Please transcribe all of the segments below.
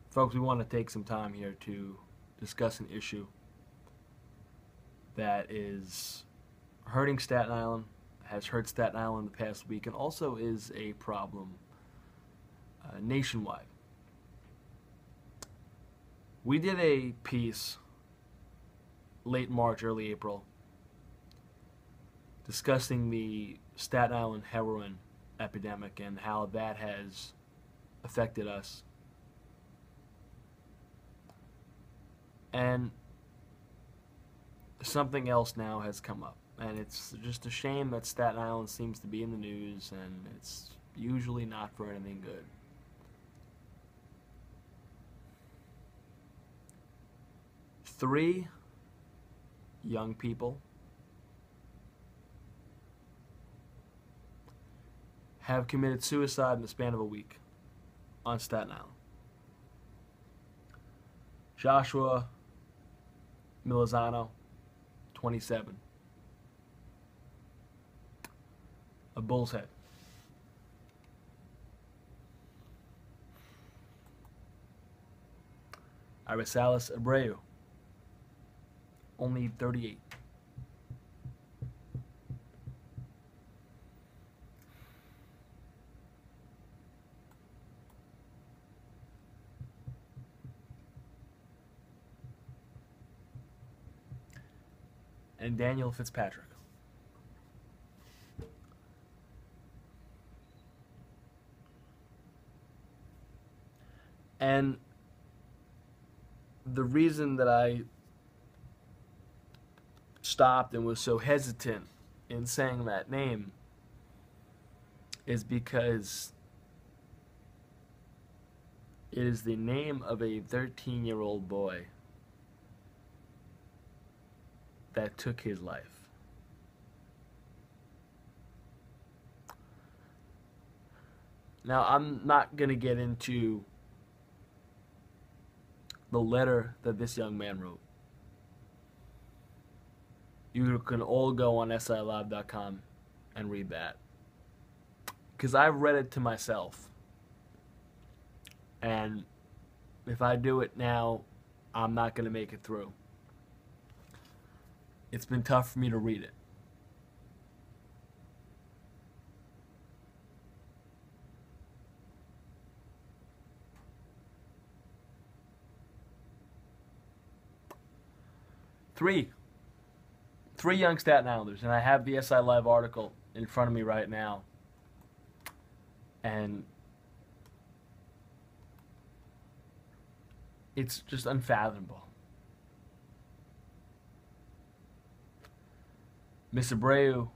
Folks, we want to take some time here to discuss an issue that is hurting Staten Island, has hurt Staten Island the past week, and also is a problem nationwide. We did a piece late March, early April, discussing the Staten Island heroin epidemic and how that has affected us. And something else now has come up. And it's just a shame that Staten Island seems to be in the news, and it's usually not for anything good. Three young people have committed suicide in the span of a week on Staten Island. Joshua Lozano, 27. A bull's head. Abreu, only 38. And Daniel Fitzpatrick. And the reason that I stopped and was so hesitant in saying that name is because it is the name of a 13-year-old boy that took his life. Now, I'm not going to get into the letter that this young man wrote. You can all go on SILive.com and read that. Because I've read it to myself. And if I do it now, I'm not going to make it through. It's been tough for me to read it. Three young Staten Islanders, and I have the SI Live article in front of me right now. And it's just unfathomable. Miss Abreu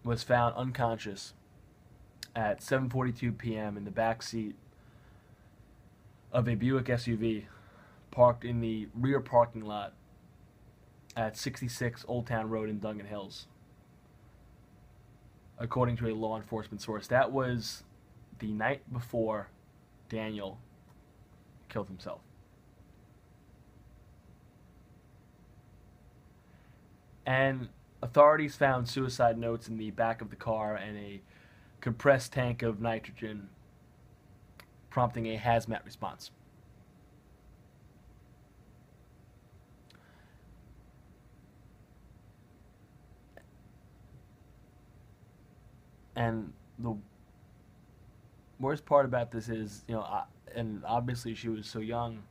was found unconscious at 7:42 p.m. in the back seat of a Buick SUV parked in the rear parking lot at 66 Old Town Road in Dungan Hills, according to a law enforcement source. That was the night before Daniel killed himself. And authorities found suicide notes in the back of the car and a compressed tank of nitrogen, prompting a hazmat response. And the worst part about this is, and obviously she was so young,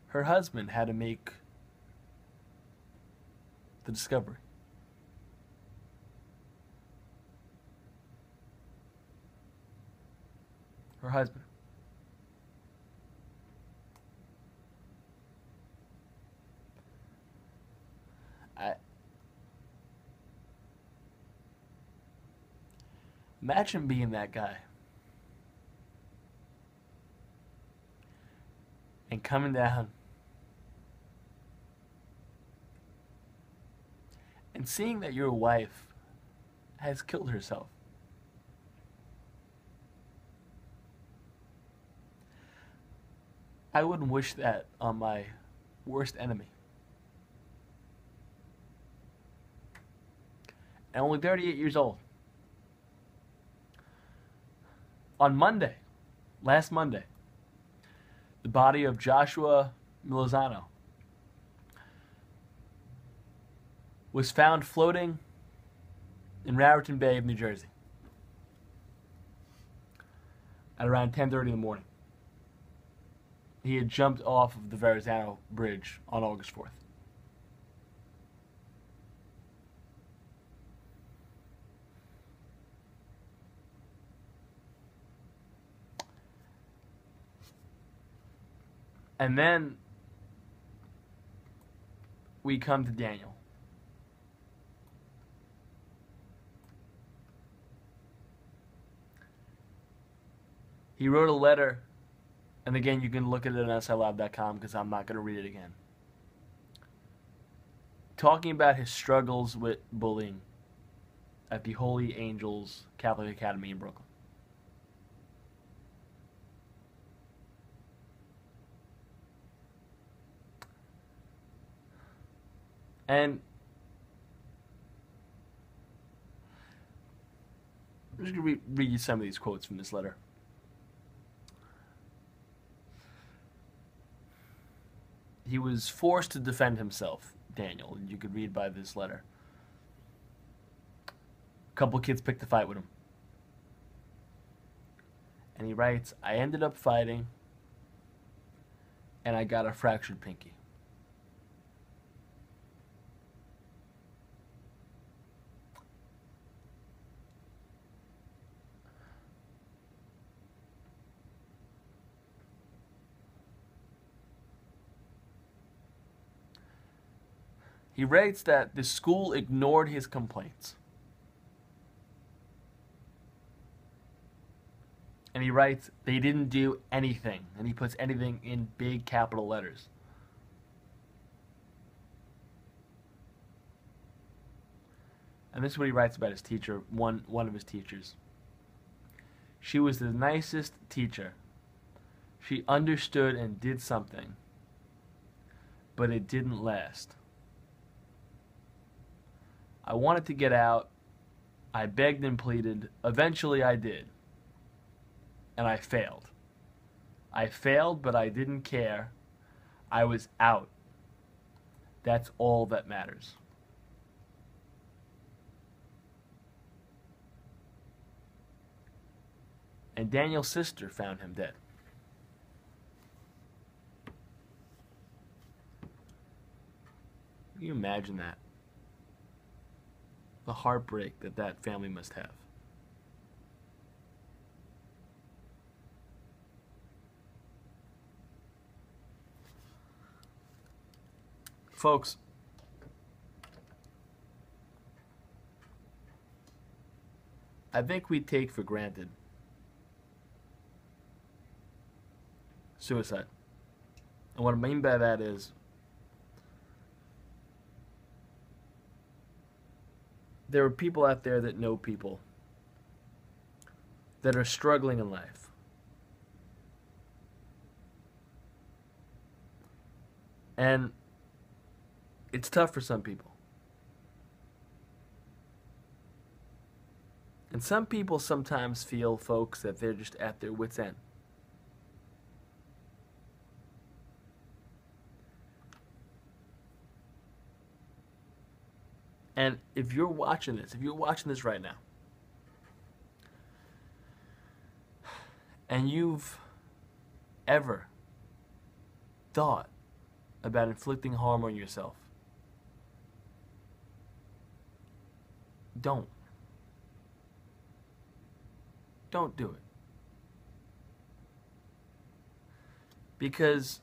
her husband had to make the discovery. Her husband. Imagine being that guy and coming down and seeing that your wife has killed herself. I wouldn't wish that on my worst enemy. And only 38 years old. On Monday, last Monday, the body of Joshua Lozano was found floating in Raritan Bay of New Jersey at around 10:30 in the morning. He had jumped off of the Verrazano Bridge on August 4th. And then we come to Daniel. He wrote a letter, and again, you can look at it on SILab.com because I'm not going to read it again. Talking about his struggles with bullying at the Holy Angels Catholic Academy in Brooklyn. And I'm just going to read you some of these quotes from this letter. He was forced to defend himself, Daniel, and you could read by this letter. A couple kids picked a fight with him. And he writes, I ended up fighting, and I got a fractured pinky. He writes that the school ignored his complaints. And he writes, they didn't do anything. And he puts anything in big capital letters. And this is what he writes about his teacher, one of his teachers. She was the nicest teacher. She understood and did something, but it didn't last. I wanted to get out. I begged and pleaded. Eventually I did. And I failed. I failed, but I didn't care. I was out. That's all that matters. And Daniel's sister found him dead. Can you imagine that? The heartbreak that that family must have. Folks, I think we take for granted suicide. And what I mean by that is there are people out there that know people that are struggling in life. And it's tough for some people. And some people sometimes feel, folks, that they're just at their wits' end. And if you're watching this right now, and you've ever thought about inflicting harm on yourself, don't. Don't do it. Because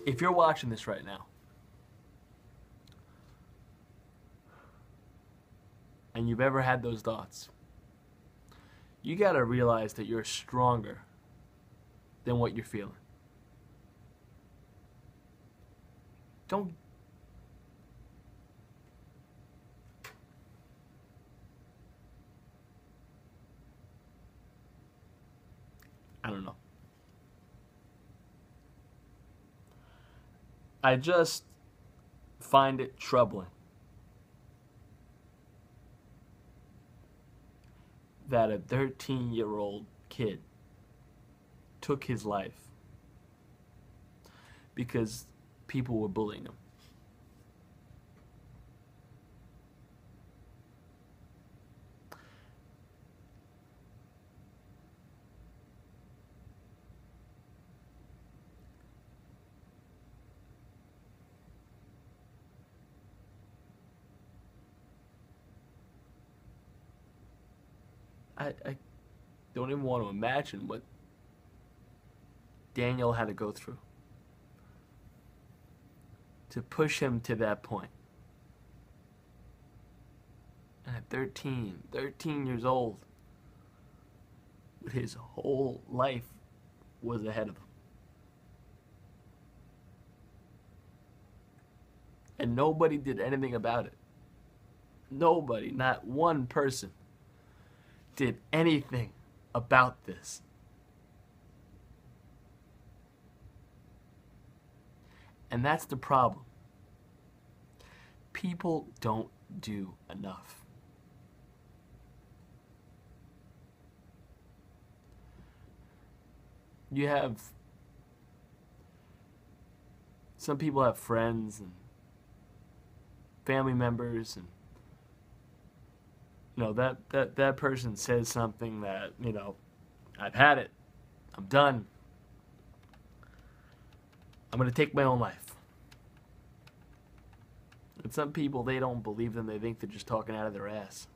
if you're watching this right now, and you've ever had those thoughts, you got to realize that you're stronger than what you're feeling. Don't I don't know. I just find it troubling that a 13-year-old kid took his life because people were bullying him. I don't even want to imagine what Daniel had to go through to push him to that point. And at 13 years old, his whole life was ahead of him. And nobody did anything about it. Nobody, not one person, did anything about this. And that's the problem. People don't do enough. You have, some people have friends and family members, and that person says something that, I've had it, I'm done, I'm going to take my own life. And some people, they don't believe them. They think they're just talking out of their ass.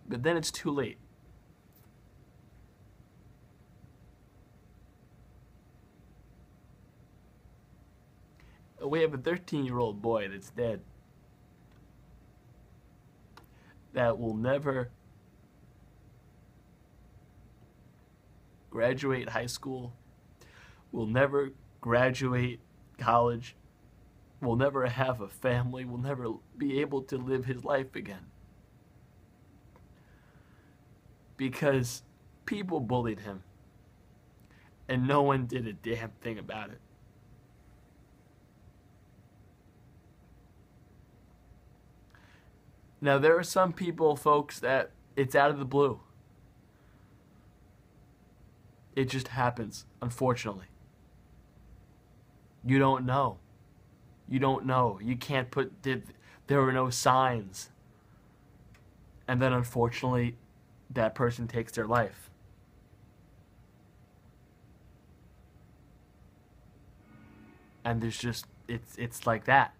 But then it's too late. We have a 13-year-old boy that's dead, that will never graduate high school, will never graduate college, will never have a family, will never be able to live his life again. Because people bullied him, and no one did a damn thing about it. Now, there are some people, folks, that it's out of the blue. It just happens, unfortunately. You don't know. You don't know. You can't put, there were no signs. And then, unfortunately, that person takes their life. And there's just, it's like that.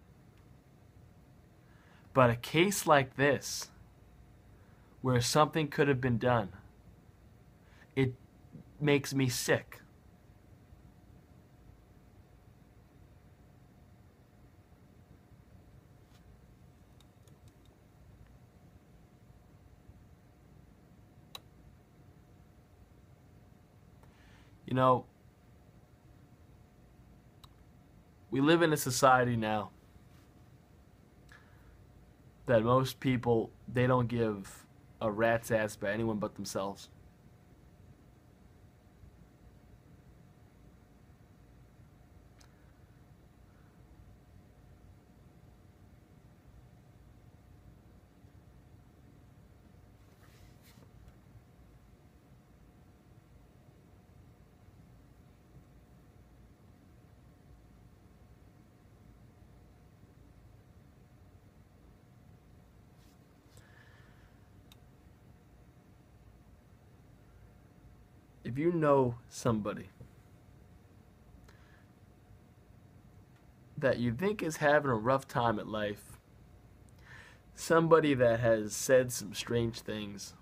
But a case like this, where something could have been done, it makes me sick. We live in a society now that most people, they don't give a rat's ass about anyone but themselves. If you know somebody that you think is having a rough time at life, somebody that has said some strange things,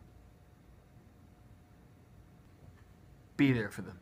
be there for them.